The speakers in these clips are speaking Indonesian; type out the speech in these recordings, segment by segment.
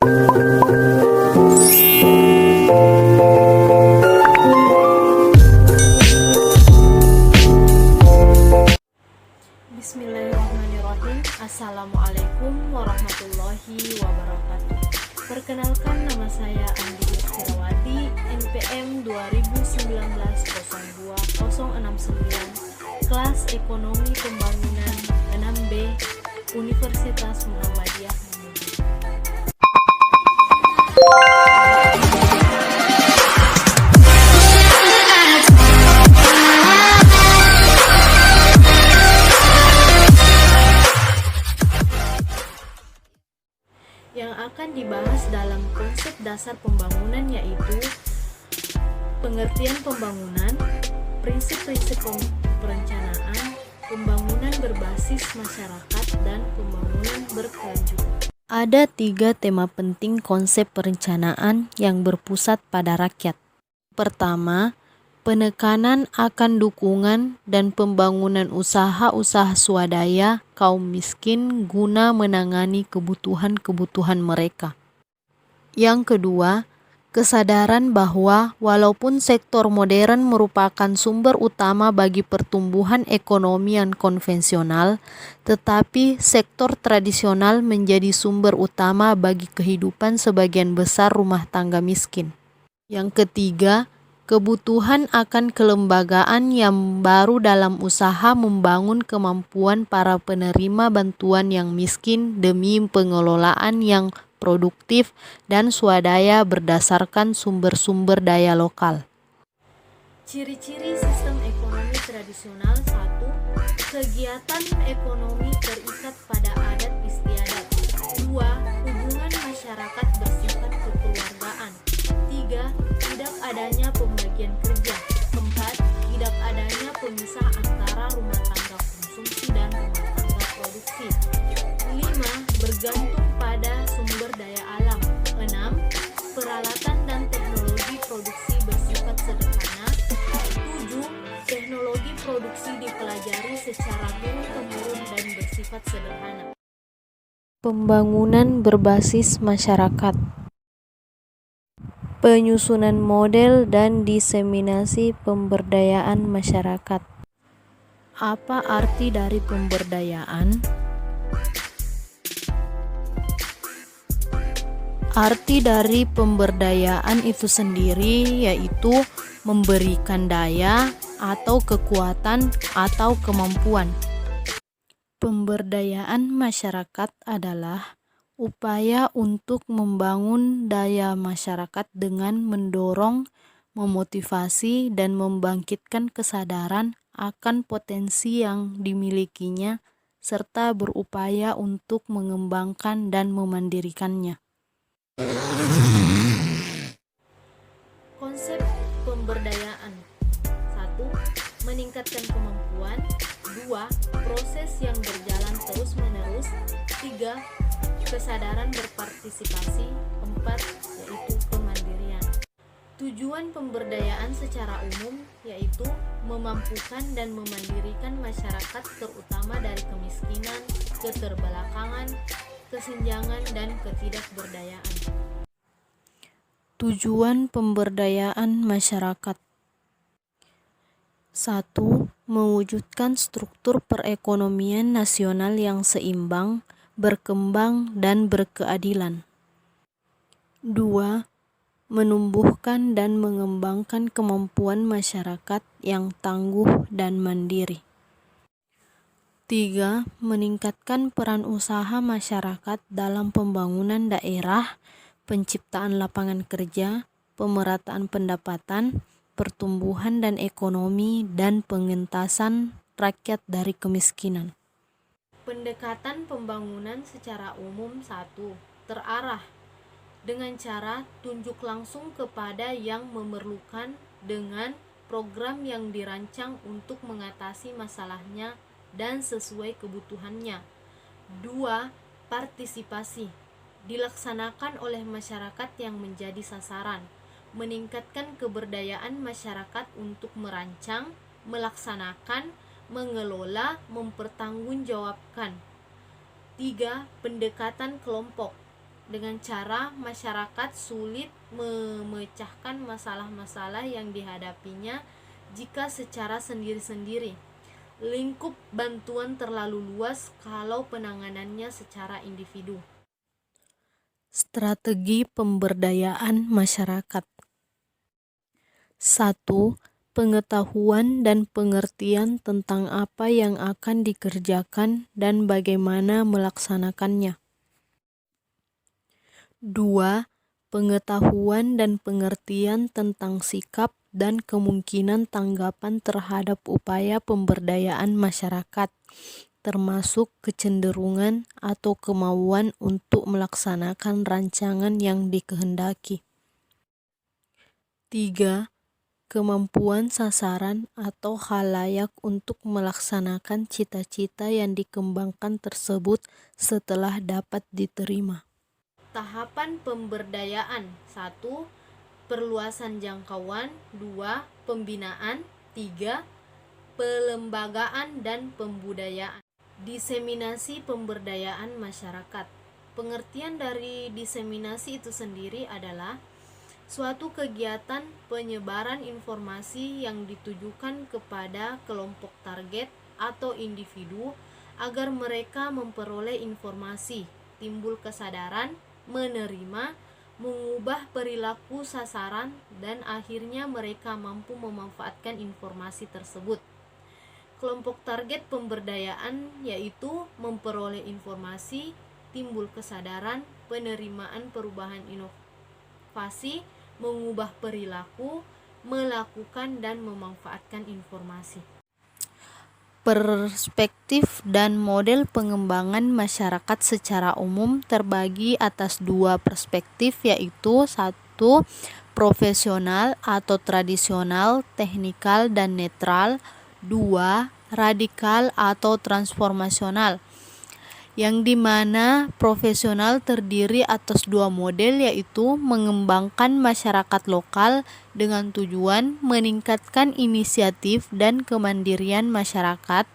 Bismillahirrahmanirrahim. Assalamualaikum warahmatullahi wabarakatuh. Perkenalkan, nama saya Andi Yustirawati, NPM 2019-02-069, kelas Ekonomi Pembangunan 6B, Universitas Muhammadiyah Manado. Yang akan dibahas dalam konsep dasar pembangunan yaitu pengertian pembangunan, prinsip-prinsip perencanaan, pembangunan berbasis masyarakat, dan pembangunan berkelanjutan. Ada 3 tema penting konsep perencanaan yang berpusat pada rakyat. Pertama, penekanan akan dukungan dan pembangunan usaha-usaha swadaya kaum miskin guna menangani kebutuhan-kebutuhan mereka. Yang kedua, kesadaran bahwa walaupun sektor modern merupakan sumber utama bagi pertumbuhan ekonomi yang konvensional, tetapi sektor tradisional menjadi sumber utama bagi kehidupan sebagian besar rumah tangga miskin. Yang ketiga, kebutuhan akan kelembagaan yang baru dalam usaha membangun kemampuan para penerima bantuan yang miskin demi pengelolaan yang produktif dan swadaya berdasarkan sumber-sumber daya lokal. Ciri-ciri sistem ekonomi tradisional: 1. Kegiatan ekonomi terikat pada adat istiadat. 2. Hubungan masyarakat bersifat kekeluargaan. 3. Tidak adanya pembagian kerja. 4. Tidak adanya pemisah antara rumah tangga konsumsi dan rumah tangga produksi. 5. Bergantung pada sumber daya alam. 6. Peralatan dan teknologi produksi bersifat sederhana. 7. Teknologi produksi dipelajari secara turun-temurun dan bersifat sederhana. Pembangunan berbasis masyarakat. Penyusunan model dan diseminasi pemberdayaan masyarakat. Apa arti dari pemberdayaan? Arti dari pemberdayaan itu sendiri yaitu memberikan daya atau kekuatan atau kemampuan. Pemberdayaan masyarakat adalah upaya untuk membangun daya masyarakat dengan mendorong, memotivasi, dan membangkitkan kesadaran akan potensi yang dimilikinya serta berupaya untuk mengembangkan dan memandirikannya. Konsep pemberdayaan: 1. Meningkatkan kemampuan. 2. Proses yang berjalan terus-menerus. 3. Kesadaran berpartisipasi. 4. Yaitu kemandirian. Tujuan pemberdayaan secara umum yaitu memampukan dan memandirikan masyarakat terutama dari kemiskinan, keterbelakangan, kesenjangan, dan ketidakberdayaan. Tujuan pemberdayaan masyarakat: 1. Mewujudkan struktur perekonomian nasional yang seimbang, berkembang, dan berkeadilan. 2. Menumbuhkan dan mengembangkan kemampuan masyarakat yang tangguh dan mandiri. 3. Meningkatkan peran usaha masyarakat dalam pembangunan daerah, penciptaan lapangan kerja, pemerataan pendapatan, pertumbuhan dan ekonomi, dan pengentasan rakyat dari kemiskinan. Pendekatan pembangunan secara umum: 1. Terarah dengan cara tunjuk langsung kepada yang memerlukan dengan program yang dirancang untuk mengatasi masalahnya dan sesuai kebutuhannya. 2. Partisipasi dilaksanakan oleh masyarakat yang menjadi sasaran, meningkatkan keberdayaan masyarakat untuk merancang, melaksanakan, mengelola, mempertanggungjawabkan. 3. Pendekatan kelompok dengan cara masyarakat sulit memecahkan masalah-masalah yang dihadapinya jika secara sendiri-sendiri. Lingkup bantuan terlalu luas kalau penanganannya secara individu. Strategi pemberdayaan masyarakat. 1. Pengetahuan dan pengertian tentang apa yang akan dikerjakan dan bagaimana melaksanakannya. 2. Pengetahuan dan pengertian tentang sikap dan kemungkinan tanggapan terhadap upaya pemberdayaan masyarakat, termasuk kecenderungan atau kemauan untuk melaksanakan rancangan yang dikehendaki. 3. Kemampuan sasaran atau khalayak untuk melaksanakan cita-cita yang dikembangkan tersebut setelah dapat diterima. Tahapan pemberdayaan. 1. Perluasan jangkauan. 2. Pembinaan. 3. Pelembagaan dan pembudayaan. Diseminasi pemberdayaan masyarakat. Pengertian dari diseminasi itu sendiri adalah suatu kegiatan penyebaran informasi yang ditujukan kepada kelompok target atau individu agar mereka memperoleh informasi, timbul kesadaran, menerima, mengubah perilaku sasaran, dan akhirnya mereka mampu memanfaatkan informasi tersebut. Kelompok target pemberdayaan yaitu memperoleh informasi, timbul kesadaran, penerimaan perubahan inovasi, mengubah perilaku, melakukan dan memanfaatkan informasi. Perspektif dan model pengembangan masyarakat secara umum terbagi atas dua perspektif, yaitu 1. Profesional atau tradisional, teknikal dan netral. 2. Radikal atau transformasional, yang dimana profesional terdiri atas dua model, yaitu mengembangkan masyarakat lokal dengan tujuan meningkatkan inisiatif dan kemandirian masyarakat,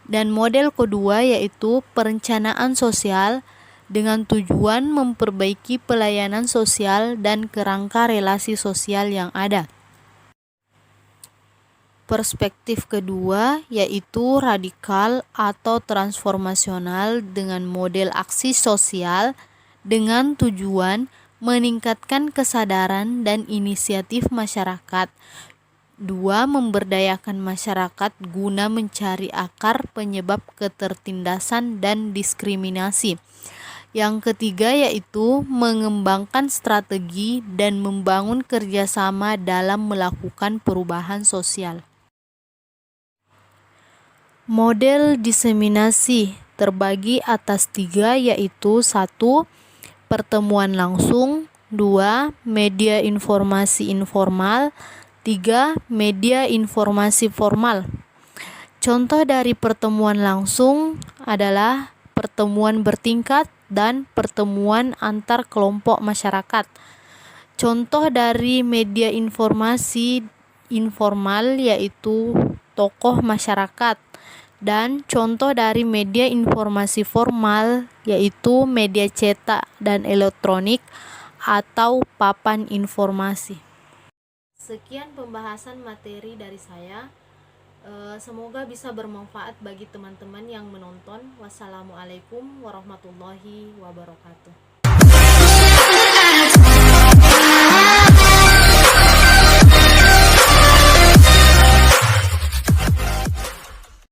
dan model kedua yaitu perencanaan sosial dengan tujuan memperbaiki pelayanan sosial dan kerangka relasi sosial yang ada. Perspektif kedua yaitu radikal atau transformasional dengan model aksi sosial dengan tujuan meningkatkan kesadaran dan inisiatif masyarakat. 2. Memberdayakan masyarakat guna mencari akar penyebab ketertindasan dan diskriminasi. Yang ketiga yaitu mengembangkan strategi dan membangun kerjasama dalam melakukan perubahan sosial. Model diseminasi terbagi atas 3, yaitu 1. Pertemuan langsung. 2. Media informasi informal. 3. Media informasi formal. Contoh dari pertemuan langsung adalah pertemuan bertingkat dan pertemuan antar kelompok masyarakat. Contoh dari media informasi informal yaitu tokoh masyarakat, dan contoh dari media informasi formal yaitu media cetak dan elektronik atau papan informasi. Sekian pembahasan materi dari saya. Semoga bisa bermanfaat bagi teman-teman yang menonton. Wassalamualaikum warahmatullahi wabarakatuh.